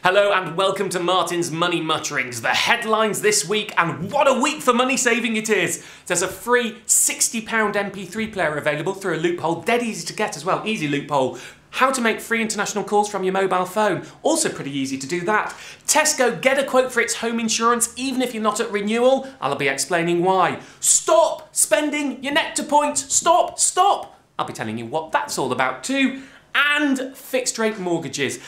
Hello and welcome to Martin's Money Mutterings. The headlines this week, and what a week for money saving it is. There's a free £60 MP3 player available through a loophole, dead easy to get as well, easy loophole. How to make free international calls from your mobile phone, also pretty easy to do that. Tesco, get a quote for its home insurance even if you're not at renewal. I'll be explaining why. Stop spending your Nectar points, stop. I'll be telling you what that's all about too. And fixed rate mortgages.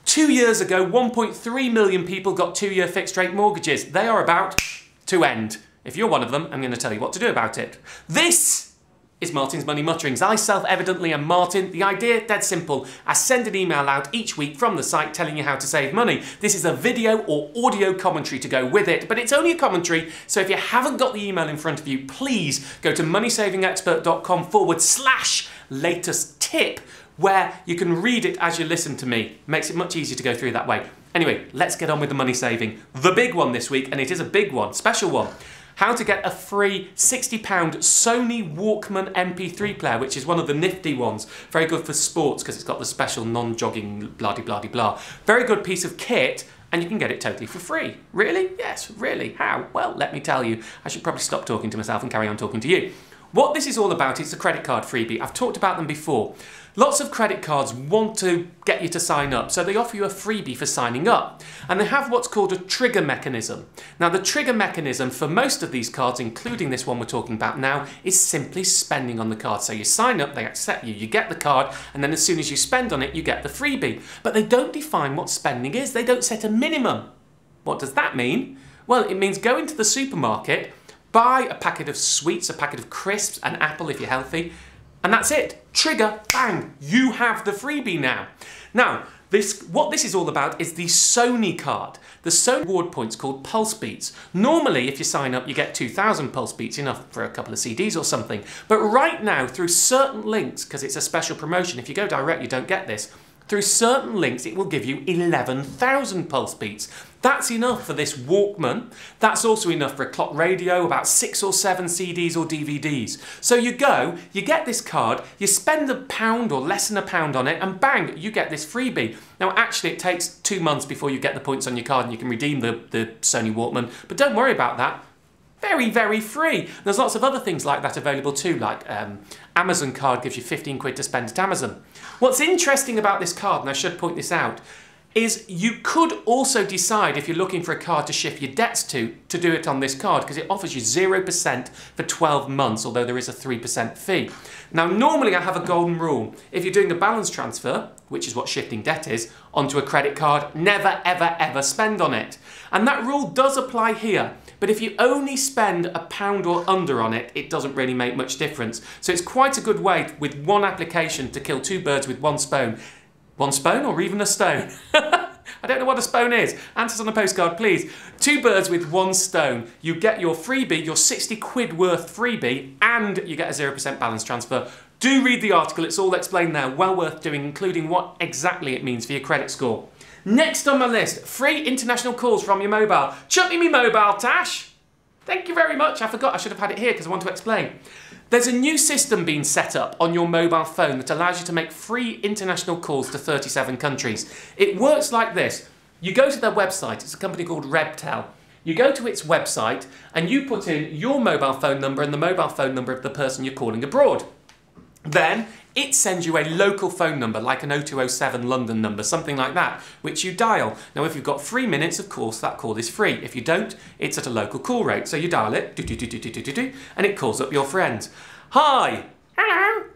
2 years ago, 1.3 million people got 2-year fixed rate mortgages. They are about to end. If you're one of them, I'm going to tell you what to do about it. This is Martin's Money Mutterings. I self-evidently am Martin. The idea, dead simple. I send an email out each week from the site telling you how to save money. This is a video or audio commentary to go with it, but it's only a commentary, so if you haven't got the email in front of you, please go to moneysavingexpert.com/latest tip, where you can read it as you listen to me. Makes it much easier to go through that way. Anyway, let's get on with the money saving. The big one this week, and it is a big one, special one. How to get a free £60 Sony Walkman MP3 player, which is one of the nifty ones. Very good for sports because it's got the special non-jogging blah-de-blah-de-blah. Very good piece of kit, and you can get it totally for free. Really? Yes, really. How? Well, let me tell you. I should probably stop talking to myself and carry on talking to you. What this is all about is the credit card freebie. I've talked about them before. Lots of credit cards want to get you to sign up, so they offer you a freebie for signing up. And they have what's called a trigger mechanism. Now, the trigger mechanism for most of these cards, including this one we're talking about now, is simply spending on the card. So you sign up, they accept you, you get the card, and then as soon as you spend on it, you get the freebie. But they don't define what spending is. They don't set a minimum. What does that mean? Well, it means go into the supermarket, buy a packet of sweets, a packet of crisps, an apple if you're healthy, and that's it. Trigger, bang, you have the freebie now. Now, what this is all about is the Sony card. The Sony reward points called Pulse Beats. Normally, if you sign up, you get 2,000 Pulse Beats, enough for a couple of CDs or something. But right now, through certain links, because it's a special promotion, if you go direct, you don't get this. Through certain links, it will give you 11,000 Pulse Beats. That's enough for this Walkman. That's also enough for a clock radio, about 6 or 7 CDs or DVDs. So you go, you get this card, you spend £1 or less than £1 on it, and bang, you get this freebie. Now actually it takes 2 months before you get the points on your card and you can redeem the Sony Walkman, but don't worry about that. Very, very free. There's lots of other things like that available too, like Amazon card gives you 15 quid to spend at Amazon. What's interesting about this card, and I should point this out, is you could also decide, if you're looking for a card to shift your debts to do it on this card, because it offers you 0% for 12 months, although there is a 3% fee. Now, normally I have a golden rule. If you're doing a balance transfer, which is what shifting debt is, onto a credit card, never, ever, ever spend on it. And that rule does apply here. But if you only spend £1 or under on it, it doesn't really make much difference. So it's quite a good way, with one application, to kill 2 birds with one stone. One stone or even a stone? I don't know what a stone is. Answers on a postcard, please. 2 birds with one stone. You get your freebie, your 60 quid worth freebie, and you get a 0% balance transfer. Do read the article, it's all explained there. Well worth doing, including what exactly it means for your credit score. Next on my list, free international calls from your mobile. Chuck me mobile, Tash. Thank you very much. I forgot, I should have had it here because I want to explain. There's a new system being set up on your mobile phone that allows you to make free international calls to 37 countries. It works like this. You go to their website, it's a company called Rebtel. You go to its website and you put in your mobile phone number and the mobile phone number of the person you're calling abroad. Then it sends you a local phone number, like an 0207 London number, something like that, which you dial. Now, if you've got 3 minutes, of course, that call is free. If you don't, it's at a local call rate. So you dial it, and it calls up your friends. Hi. Hello.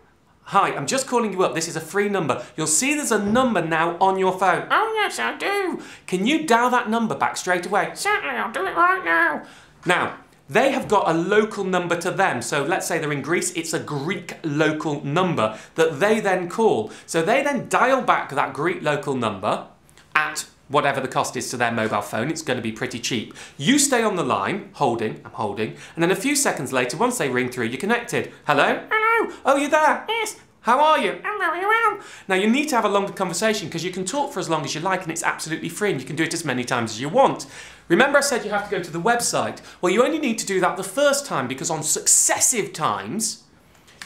Hi, I'm just calling you up. This is a free number. You'll see there's a number now on your phone. Oh, yes, I do. Can you dial that number back straight away? Certainly, I'll do it right now. Now, they have got a local number to them. So let's say they're in Greece, it's a Greek local number that they then call. So they then dial back that Greek local number at whatever the cost is to their mobile phone. It's going to be pretty cheap. You stay on the line, I'm holding, and then a few seconds later, once they ring through, you're connected. Hello? Hello? Oh, you're there? Yes. How are you? I'm very well. Now, you need to have a longer conversation because you can talk for as long as you like and it's absolutely free and you can do it as many times as you want. Remember I said you have to go to the website? Well, you only need to do that the first time because on successive times,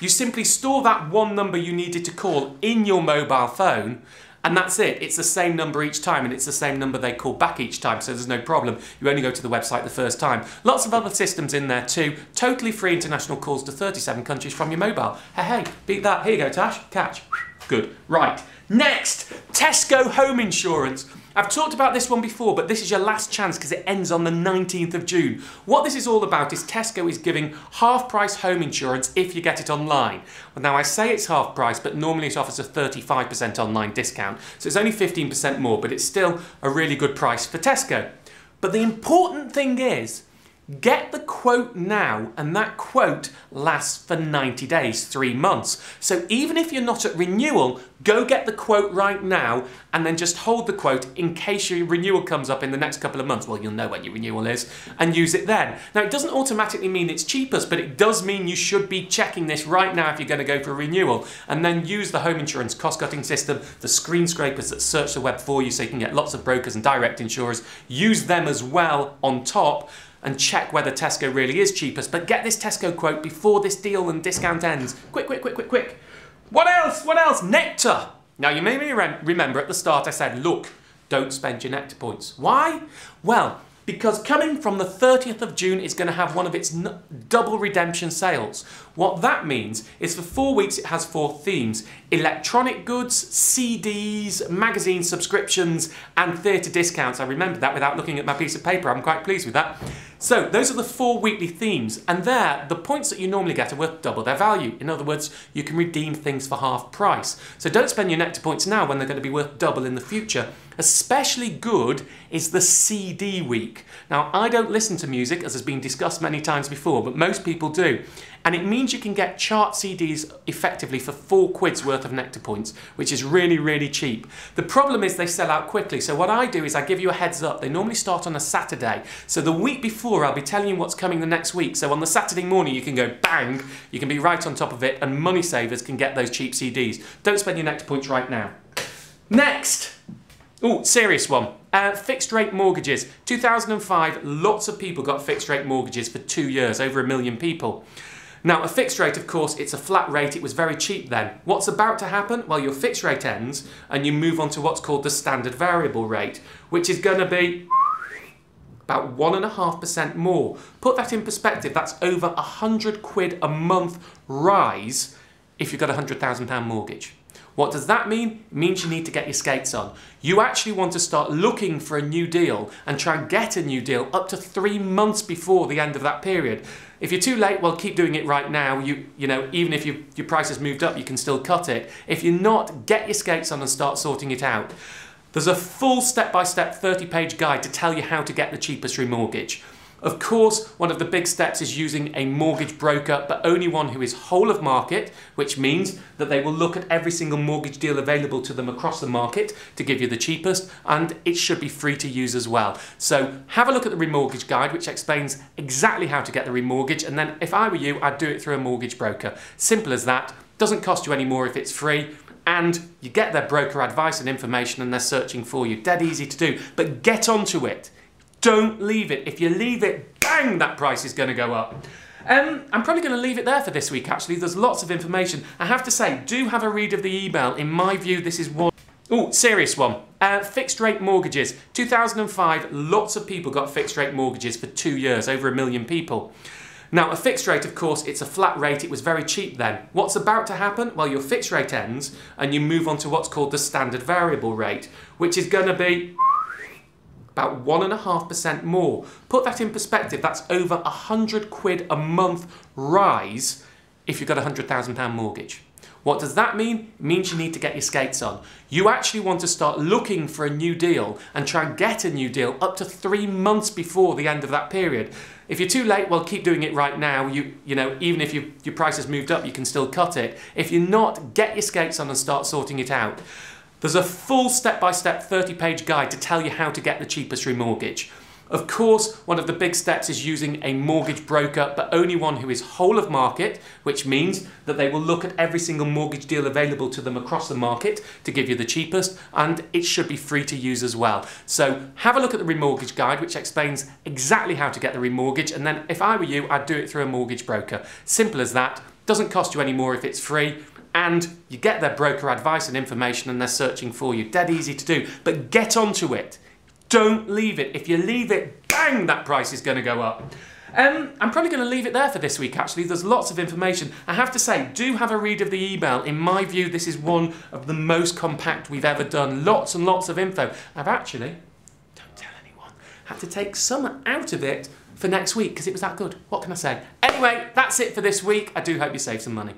you simply store that one number you needed to call in your mobile phone And that's it. It's the same number each time, and it's the same number they call back each time, so there's no problem. You only go to the website the first time. Lots of other systems in there too. Totally free international calls to 37 countries from your mobile. Hey, beat that. Here you go, Tash. Catch. Good. Right. Next, Tesco home insurance. I've talked about this one before, but this is your last chance because it ends on the 19th of June. What this is all about is Tesco is giving half-price home insurance if you get it online. Well, now I say it's half price, but normally it offers a 35% online discount. So it's only 15% more, but it's still a really good price for Tesco. But the important thing is, get the quote now, and that quote lasts for 90 days, 3 months. So even if you're not at renewal, go get the quote right now and then just hold the quote in case your renewal comes up in the next couple of months. Well, you'll know when your renewal is and use it then. Now, it doesn't automatically mean it's cheapest, but it does mean you should be checking this right now if you're going to go for renewal, and then use the home insurance cost-cutting system, the screen scrapers that search the web for you so you can get lots of brokers and direct insurers. Use them as well on top, and check whether Tesco really is cheapest. But get this Tesco quote before this deal and discount ends. Quick, quick, quick, quick, quick. What else? What else? Nectar. Now, you may remember at the start I said, look, don't spend your Nectar points. Why? Well, because coming from the 30th of June, it's going to have one of its double redemption sales. What that means is for 4 weeks it has 4 themes: electronic goods, CDs, magazine subscriptions, and theatre discounts. I remembered that without looking at my piece of paper. I'm quite pleased with that. So those are the 4 weekly themes, and there, the points that you normally get are worth double their value. In other words, you can redeem things for half price. So don't spend your Nectar points now when they're going to be worth double in the future. Especially good is the CD week. Now, I don't listen to music, as has been discussed many times before, but most people do. And it means you can get chart CDs effectively for 4 quid's worth of Nectar points, which is really, really cheap. The problem is they sell out quickly. So what I do is I give you a heads up. They normally start on a Saturday. So the week before, I'll be telling you what's coming the next week. So on the Saturday morning, you can go bang, you can be right on top of it, and money savers can get those cheap CDs. Don't spend your Nectar points right now. Next. Oh, serious one. Fixed rate mortgages. 2005, lots of people got fixed rate mortgages for 2 years, over 1 million people. Now, a fixed rate, of course, it's a flat rate. It was very cheap then. What's about to happen? Well, your fixed rate ends and you move on to what's called the standard variable rate, which is going to be about 1.5% more. Put that in perspective, that's over 100 quid a month rise if you've got a £100,000 mortgage. What does that mean? It means you need to get your skates on. You actually want to start looking for a new deal and try and get a new deal up to 3 months before the end of that period. If you're too late, well, keep doing it right now. You know, even if your price has moved up, you can still cut it. If you're not, get your skates on and start sorting it out. There's a full step-by-step 30-page guide to tell you how to get the cheapest remortgage. Of course, one of the big steps is using a mortgage broker, but only one who is whole of market, which means that they will look at every single mortgage deal available to them across the market to give you the cheapest, and it should be free to use as well. So have a look at the remortgage guide, which explains exactly how to get the remortgage, and then if I were you, I'd do it through a mortgage broker. Simple as that. Doesn't cost you any more if it's free, and you get their broker advice and information and they're searching for you. Dead easy to do, but get onto it. Don't leave it. If you leave it, bang, that price is going to go up. I'm probably going to leave it there for this week, actually. There's lots of information. I have to say, do have a read of the email. In my view, this is one... Oh, serious one. Fixed rate mortgages. 2005, lots of people got fixed rate mortgages for 2 years, over 1 million people. Now, a fixed rate, of course, it's a flat rate. It was very cheap then. What's about to happen? Well, your fixed rate ends and you move on to what's called the standard variable rate, which is going to be about 1.5% more. Put that in perspective, that's over 100 quid a month rise if you've got a £100,000 mortgage. What does that mean? It means you need to get your skates on. You actually want to start looking for a new deal and try and get a new deal up to 3 months before the end of that period. If you're too late, well, keep doing it right now. You know, even if your price has moved up, you can still cut it. If you're not, get your skates on and start sorting it out. There's a full step-by-step 30-page guide to tell you how to get the cheapest remortgage. Of course, one of the big steps is using a mortgage broker, but only one who is whole of market, which means that they will look at every single mortgage deal available to them across the market to give you the cheapest, and it should be free to use as well. So have a look at the remortgage guide, which explains exactly how to get the remortgage, and then if I were you, I'd do it through a mortgage broker. Simple as that. Doesn't cost you any more if it's free, and you get their broker advice and information and they're searching for you. Dead easy to do, but get onto it. Don't leave it. If you leave it, bang, that price is going to go up. I'm probably going to leave it there for this week, actually. There's lots of information. I have to say, do have a read of the email. In my view, this is one of the most compact we've ever done. Lots and lots of info. I've actually, don't tell anyone, had to take some out of it for next week because it was that good. What can I say? Anyway, that's it for this week. I do hope you save some money.